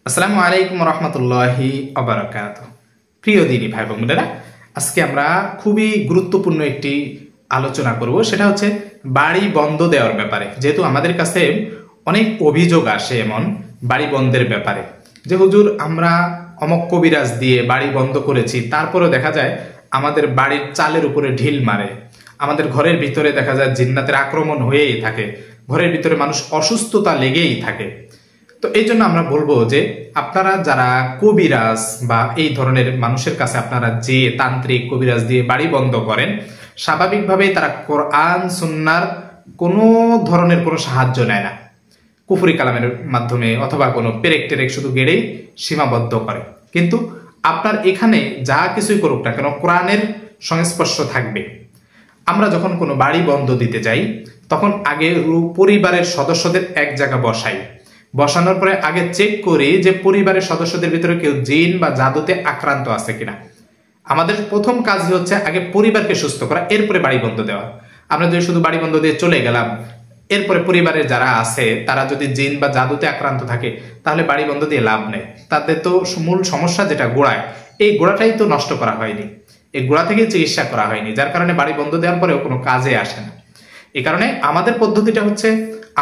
আসসালামু আলাইকুম রহমতুল্লাহি আবরাকাতুহু। প্রিয় দিনী ভাই বোনেরা, আজকে আমরা খুবই গুরুত্বপূর্ণ একটি আলোচনা করব। সেটা হচ্ছে বাড়ি বন্ধ দেওয়ার ব্যাপারে। যেহেতু আমাদের কাছে অনেক অভিযোগ আসে এমন বাড়ি বন্ধের ব্যাপারে, যে হুজুর আমরা অমক কবিরাজ দিয়ে বাড়ি বন্ধ করেছি, তারপরেও দেখা যায় আমাদের বাড়ির চালের উপরে ঢিল মারে, আমাদের ঘরের ভিতরে দেখা যায় জিন্নাতের আক্রমণ হয়েই থাকে, ঘরের ভিতরে মানুষ অসুস্থতা লেগেই থাকে। তো এই জন্য আমরা বলবো যে আপনারা যারা কবিরাজ বা এই ধরনের মানুষের কাছে আপনারা যে তান্ত্রিক কবিরাজ দিয়ে বাড়ি বন্ধ করেন, স্বাভাবিকভাবেই তারা কোরআন সুন্নাহর কোনো ধরনের কোনো সাহায্য নেয় না, কুফরি কালামের মাধ্যমে অথবা কোনো পেরেক টেরেক শুধু গেড়েই সীমাবদ্ধ করে। কিন্তু আপনার এখানে যা কিছুই করুক না কেন, কোরআনের সংস্পর্শ থাকবে। আমরা যখন কোনো বাড়ি বন্ধ দিতে যাই, তখন আগে পরিবারের সদস্যদের এক জায়গা বসাই, বসানোর পরে আগে চেক করি যে পরিবারের সদস্যদের ভিতরে কেউ জিন বা জাদুতে আক্রান্ত আছে কিনা। আমাদের প্রথম কাজই হচ্ছে আগে পরিবারকে সুস্থ করা, এরপরে বাড়ি বন্ধ দেওয়া। আমরা যদি শুধু বাড়ি বন্ধ দিয়ে চলে গেলাম, এরপরে পরিবারের যারা আছে তারা যদি জিন বা জাদুতে আক্রান্ত থাকে, তাহলে বাড়ি বন্ধ দিয়ে লাভ নেই। তাতে তো মূল সমস্যা যেটা গোড়ায়, এই গোড়াটাই তো নষ্ট করা হয়নি, এই গোড়া থেকে চিকিৎসা করা হয়নি, যার কারণে বাড়ি বন্ধ দেওয়ার পরেও কোনো কাজে আসে না। এই কারণে আমাদের পদ্ধতিটা হচ্ছে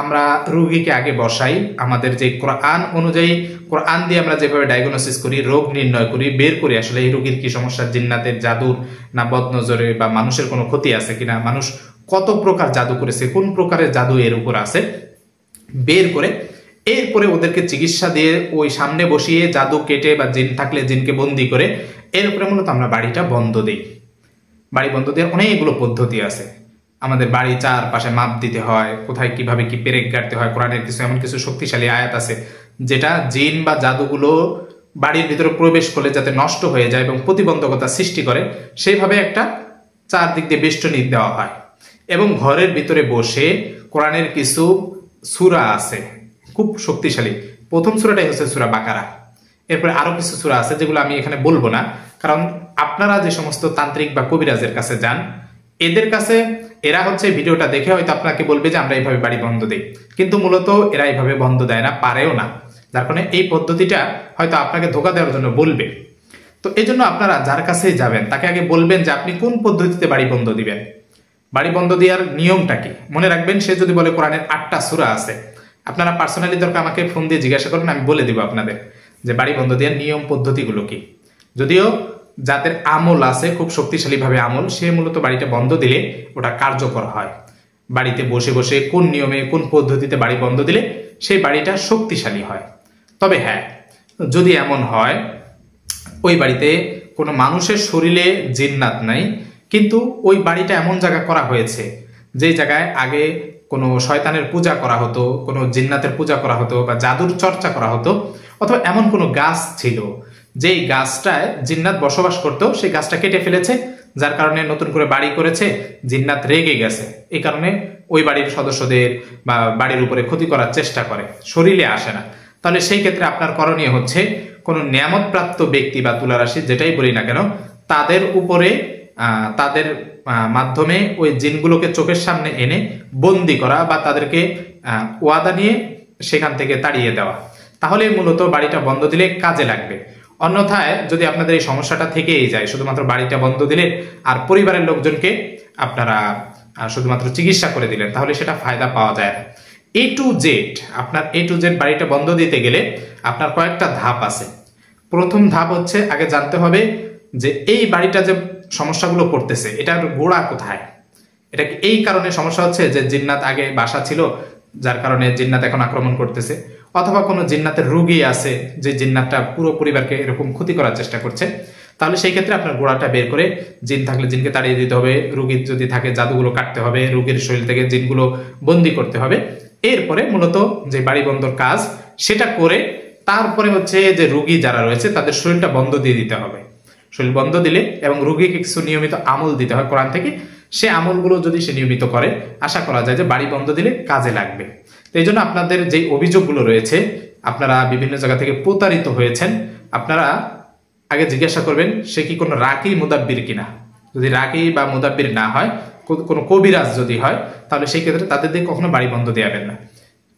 আমরা রোগীকে আগে বসাই, আমাদের যে কোরআন অনুযায়ী, কোরআন দিয়ে আমরা যেভাবে ডায়াগনোসিস করি, রোগ নির্ণয় করি, বের করি আসলে এই রোগীর কি সমস্যা, জিন্নাতের জাদুর না বদনজরে বা মানুষের কোনো ক্ষতি আছে কিনা, মানুষ কত প্রকার জাদু করেছে, কোন প্রকারের জাদু এর উপর আছে, বের করে এরপরে ওদেরকে চিকিৎসা দিয়ে ওই সামনে বসিয়ে জাদু কেটে বা জিন থাকলে জিনকে বন্দি করে এরপরে মূলত আমরা বাড়িটা বন্ধ দিই। বাড়ি বন্ধ দেওয়ার অনেকগুলো পদ্ধতি আছে। আমাদের বাড়ি চারপাশে মাপ দিতে হয়, কোথায় কিভাবে কি পেরেক গাড়তে হয়, কোরআনের কিছু এমন কিছু শক্তিশালী আয়াত আছে যেটা জিন বা জাদুগুলো বাড়ির ভিতরে প্রবেশ করলে যাতে নষ্ট হয়ে যায় এবং প্রতিবন্ধকতা সৃষ্টি করে, সেইভাবে একটা চারদিক দিয়ে বেষ্টনী দেওয়া হয়। এবং ঘরের ভিতরে বসে কোরআনের কিছু সূরা আছে খুব শক্তিশালী। প্রথম সূরাটাই হচ্ছে সূরা বাকারা। এরপরে আরো কিছু সূরা আছে যেগুলো আমি এখানে বলবো না, কারণ আপনারা যে সমস্ত তান্ত্রিক বা কবিরাজের কাছে যান, এদের কাছে এরা হচ্ছে ভিডিওটা দেখে হয়তো আপনাকে বলবে যে আমরা এইভাবে বাড়ি বন্ধ দিই, কিন্তু মূলত এরা এইভাবে বন্ধ দেয় না, পারেও না। যার কারণে এই পদ্ধতিটা হয়তো আপনাকে ধোঁকা দেওয়ার জন্য বলবে। তো এই জন্য আপনারা যার কাছেই যাবেন তাকে আগে বলবেন যে আপনি কোন পদ্ধতিতে বাড়ি বন্ধ দিবেন, বাড়ি বন্ধ দেওয়ার নিয়মটা কি। মনে রাখবেন, সে যদি বলে কোরআনের 8টা সূরা আছে, আপনারা পার্সোনালি দরকার আমাকে ফোন দিয়ে জিজ্ঞাসা করবেন, আমি বলে দিব আপনাদের যে বাড়ি বন্ধ দেওয়ার নিয়ম পদ্ধতিগুলো কি। যদিও যাদের আমল আছে, খুব শক্তিশালীভাবে আমল, সে মূলত বাড়িটা বন্ধ দিলে ওটা কার্যকর হয়। বাড়িতে বসে বসে কোন নিয়মে কোন পদ্ধতিতে বাড়ি বন্ধ দিলে সেই বাড়িটা শক্তিশালী হয়। তবে হ্যাঁ, যদি এমন হয় ওই বাড়িতে কোনো মানুষের শরীরে জিন্নাত নাই, কিন্তু ওই বাড়িটা এমন জায়গা করা হয়েছে যে জায়গায় আগে কোনো শয়তানের পূজা করা হতো, কোনো জিন্নাতের পূজা করা হতো বা জাদুর চর্চা করা হতো, অথবা এমন কোনো গাছ ছিল যেই গাছটায় জিন্নাত বসবাস করতো, সেই গাছটা কেটে ফেলেছে, যার কারণে নতুন করে বাড়ি করেছে, জিন্নাত রেগে গেছে, এই কারণে ওই বাড়ির সদস্যদের বা বাড়ির উপরে ক্ষতি করার চেষ্টা করে, শরীরে আসে না। তাহলে সেই ক্ষেত্রে আপনার করণীয় হচ্ছে কোনো নিয়ামতপ্রাপ্ত ব্যক্তি বা তুলারাশি যেটাই বলি না কেন, তাদের উপরে তাদের মাধ্যমে ওই জিনগুলোকে চোখের সামনে এনে বন্দি করা বা তাদেরকে ওয়াদা নিয়ে সেখান থেকে তাড়িয়ে দেওয়া। তাহলে মূলত বাড়িটা বন্ধ দিলে কাজে লাগবে। অন্যথায় যদি আপনাদের এই সমস্যাটা থেকেই যায়, শুধুমাত্র বাড়িটা বন্ধ দিলে আর পরিবারের লোকজনকে আপনারা শুধুমাত্র চিকিৎসা করে দিলেন, তাহলে সেটা ফায়দা পাওয়া যায় না। A to Z, আপনার A to Z বাড়িটা বন্ধ দিতে গেলে আপনার কয়েকটা ধাপ আছে। প্রথম ধাপ হচ্ছে আগে জানতে হবে যে এই বাড়িটা যে সমস্যাগুলো করতেছে এটার গোড়া কোথায়। এটা এই কারণে সমস্যা হচ্ছে যে জিন্নাত আগে বাসা ছিল, যার কারণে জিন্নাত এখন আক্রমণ করতেছে, অথবা কোনো জিন্নাতের রোগী আছে যে জিন্নাতটা পুরো পরিবারকে এরকম ক্ষতি করার চেষ্টা করছে। তাহলে সেই ক্ষেত্রে আপনার গোড়াটা বের করে জিন থাকলে জিনকে তাড়িয়ে দিতে হবে, রোগীর যদি থাকে জাদুগুলো কাটতে হবে, রোগীর শরীর থেকে জিনগুলো বন্দি করতে হবে। এরপরে মূলত যে বাড়ি বন্ধর কাজ সেটা করে তারপরে হচ্ছে যে রোগী যারা রয়েছে তাদের শরীরটা বন্ধ দিয়ে দিতে হবে। শরীর বন্ধ দিলে এবং রোগীকে কিছু নিয়মিত আমল দিতে হয় কোরআন থেকে, সে আমলগুলো যদি সে নিয়মিত করে, আশা করা যায় যে বাড়ি বন্ধ দিলে কাজে লাগবে। তো এই জন্য আপনাদের যে অভিযোগগুলো রয়েছে, আপনারা বিভিন্ন জায়গা থেকে প্রতারিত হয়েছেন, আপনারা আগে জিজ্ঞাসা করবেন সে কি কোনো রাকি মুদাব্বির কিনা। যদি রাকি বা মুদাব্বির না হয়, কোনো কবিরাজ যদি হয়, তাহলে সেই ক্ষেত্রে তাদের দিয়ে কখনো বাড়ি বন্ধ দেওয়াবেন না।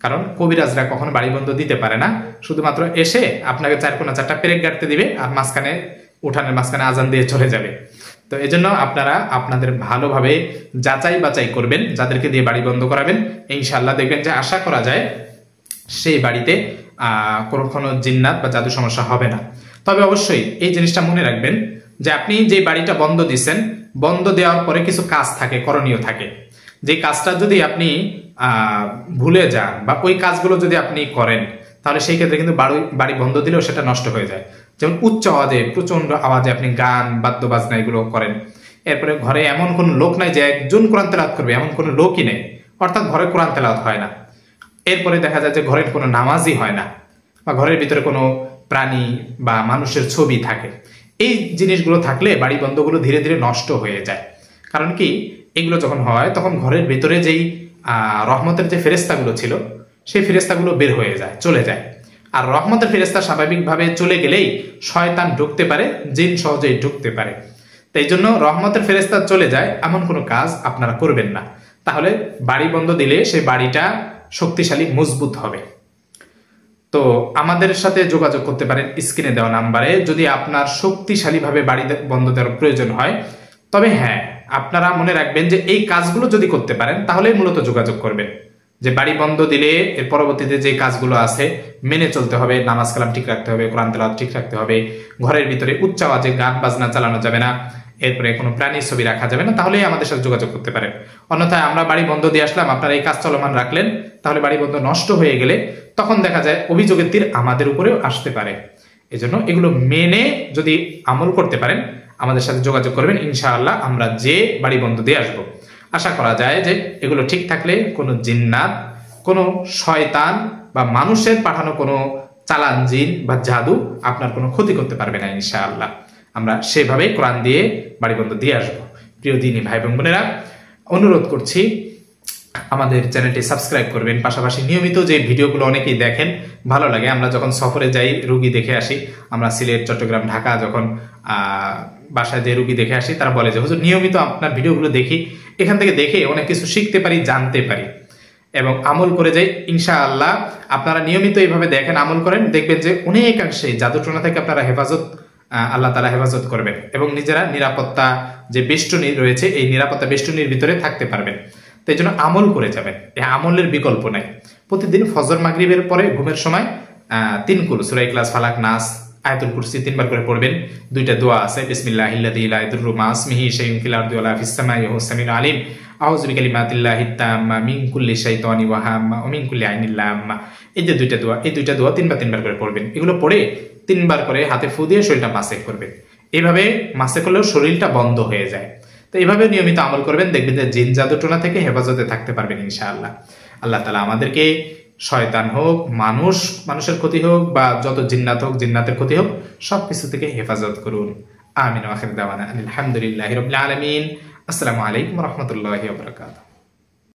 কারণ কবিরাজরা কখনো বাড়ি বন্ধ দিতে পারে না, শুধুমাত্র এসে আপনাকে 4 পেরেক গাড়তে দিবে আর মাঝখানে উঠানের মাঝখানে আজান দিয়ে চলে যাবে। তো এজন্য আপনারা আপনাদের ভালোভাবে যাচাই বাছাই করবেন যাদেরকে দিয়ে বাড়ি বন্ধ করাবেন। ইনশাআল্লাহ দেখবেন যে আশা করা যায় সেই বাড়িতে কোনো জিন্নাত বা জাদু সমস্যা হবে না। তবে অবশ্যই এই জিনিসটা মনে রাখবেন যে আপনি যে বাড়িটা বন্ধ দিচ্ছেন, বন্ধ দেওয়ার পরে কিছু কাজ থাকে, করণীয় থাকে। যে কাজটা যদি আপনি ভুলে যান বা ওই কাজগুলো যদি আপনি করেন, তাহলে সেই ক্ষেত্রে কিন্তু বাড়ি বন্ধ দিলেও সেটা নষ্ট হয়ে যায়। যেমন উচ্চ আওয়াজে, প্রচন্ড আওয়াজে আপনি গান বাদ্য বাজনা এগুলো করেন, এরপরে ঘরে এমন কোনো লোক নাই যে একজন কোরআন তেলাওয়াত করবে, এমন কোনো লোকই নেই, অর্থাৎ ঘরে কোরআন তেলাওয়াত হয় না। এরপরে দেখা যায় যে ঘরের কোনো নামাজই হয় না, বা ঘরের ভিতরে কোনো প্রাণী বা মানুষের ছবি থাকে। এই জিনিসগুলো থাকলে বাড়ি বন্ধগুলো ধীরে ধীরে নষ্ট হয়ে যায়। কারণ কি, এগুলো যখন হয় তখন ঘরের ভিতরে যেই রহমতের যে ফেরেস্তাগুলো ছিল, সেই ফেরেস্তাগুলো বের হয়ে যায়, চলে যায়। আর রহমতের ফেরেস্তা স্বাভাবিকভাবে চলে গেলেই শয়তান ঢুকতে পারে, জিন সহজেই ঢুকতে পারে। তাই জন্য রহমতের ফেরেস্তা চলে যায় এমন কোনো কাজ আপনারা করবেন না। তাহলে বাড়ি বন্ধ দিলে সেই বাড়িটা শক্তিশালী, মজবুত হবে। তো আমাদের সাথে যোগাযোগ করতে পারেন স্ক্রিনে দেওয়া নাম্বারে, যদি আপনার শক্তিশালীভাবে বাড়ি বন্ধ দেওয়ার প্রয়োজন হয়। তবে হ্যাঁ, আপনারা মনে রাখবেন যে এই কাজগুলো যদি করতে পারেন তাহলে মূলত যোগাযোগ করবেন। যে বাড়ি বন্ধ দিলে এর পরবর্তীতে যে কাজগুলো আছে মেনে চলতে হবে, নামাজ কালাম ঠিক রাখতে হবে, কোরআন তেলাওয়াত ঠিক রাখতে হবে, ঘরের ভিতরে উচ্চ আওয়াজে গান বাজনা চালানো যাবে না, এরপরে কোনো প্রাণীর ছবি রাখা যাবে না, তাহলেই আমাদের সাথে যোগাযোগ করতে পারেন। অন্যথায় আমরা বাড়ি বন্ধ দিয়ে আসলাম, আপনারা এই কাজ চলমান রাখলেন, তাহলে বাড়ি বন্ধ নষ্ট হয়ে গেলে তখন দেখা যায় অভিযোগের তীর আমাদের উপরেও আসতে পারে। এজন্য এগুলো মেনে যদি আমল করতে পারেন আমাদের সাথে যোগাযোগ করবেন, ইনশাআল্লাহ আমরা যে বাড়ি বন্ধ দিয়ে আসবো। আশা করা যায় যে এগুলো ঠিক থাকলে কোনো জিন্নাত, কোনো শয়তান বা মানুষের পাঠানো কোনো চালান জিন বা জাদু আপনার কোনো ক্ষতি করতে পারবে না। ইনশাআল্লাহ আমরা সেভাবেই কোরআন দিয়ে বাড়ি বন্ধ দিয়ে আসবো। প্রিয় দিনী ভাই এবং বোনেরা, অনুরোধ করছি আমাদের চ্যানেলটি সাবস্ক্রাইব করবেন। পাশাপাশি নিয়মিত যে ভিডিওগুলো অনেকেই দেখেন, ভালো লাগে। আমরা যখন সফরে যাই, রুগী দেখে আসি, আমরা সিলেট, চট্টগ্রাম, ঢাকা যখন বাসায় যে রুগী দেখে আসি, তারা বলে যে হুজুর নিয়মিত আপনার ভিডিওগুলো দেখি, এখান থেকে দেখে অনেক কিছু শিখতে পারি, জানতে পারি এবং আমল করে যাই। ইনশাআল্লাহ আপনারা নিয়মিত এইভাবে দেখেন, আমল করেন, দেখবেন যে অনেকাংশে জাদুটোনা থেকে আপনারা আল্লাহ তাআলা হেফাজত করবেন এবং নিজেরা নিরাপত্তা যে বেষ্টনী রয়েছে, এই নিরাপত্তা বেষ্টনীর ভিতরে থাকতে পারবেন। তাই জন্য আমল করে যাবেন, এই আমলের বিকল্প নাই। প্রতিদিন ফজর মাগরিবের পরে ঘুমের সময় 3 কুল সূরা ইখলাস, ফালাক, নাস, আয়াতুল কুরসি 3 বার করে পড়বেন। 2টা দোয়া আছে, বিসমিল্লাহিল্লাযী লা ইয়াদুররু মা ইসমিহি শাইউন ফিল আরদি ওয়ালা ফিস সামাই ওয়া হুয়াস সামিউল আলিম, আউযু বিকালিমাতিল্লাহিত তাম্মা মিন কুল্লি শাইতানি ওয়া হাম্মা ওয়া মিন কুল্লি আইনিল লাম্মা। এই যে 2টা দোয়া, এই 2টা দোয়া 3 বার করে পড়বেন। এগুলো পড়ে 3 বার করে হাতে ফু দিয়ে শরীরটা মাসে করবেন। এইভাবে মাসে করলেও শরীরটা বন্ধ হয়ে যায়। তো এইভাবে নিয়মিত আমল করবেন, দেখবেন যে জিন জাদুটোনা থেকে হেফাজতে থাকতে পারবেন ইনশাআল্লাহ। আল্লাহ তাআলা আমাদেরকে শয়তান হোক, মানুষের ক্ষতি হোক বা যত জিন্নাত হোক, জিন্নাতের ক্ষতি হোক, সবকিছু থেকে হেফাজত করুন। আমিন ওয়া আখির দাওয়ানা আলহামদুলিল্লাহি রাব্বিল আলামিন। আসসালামু আলাইকুম ওয়া রাহমাতুল্লাহি ওয়া বারাকাতুহু।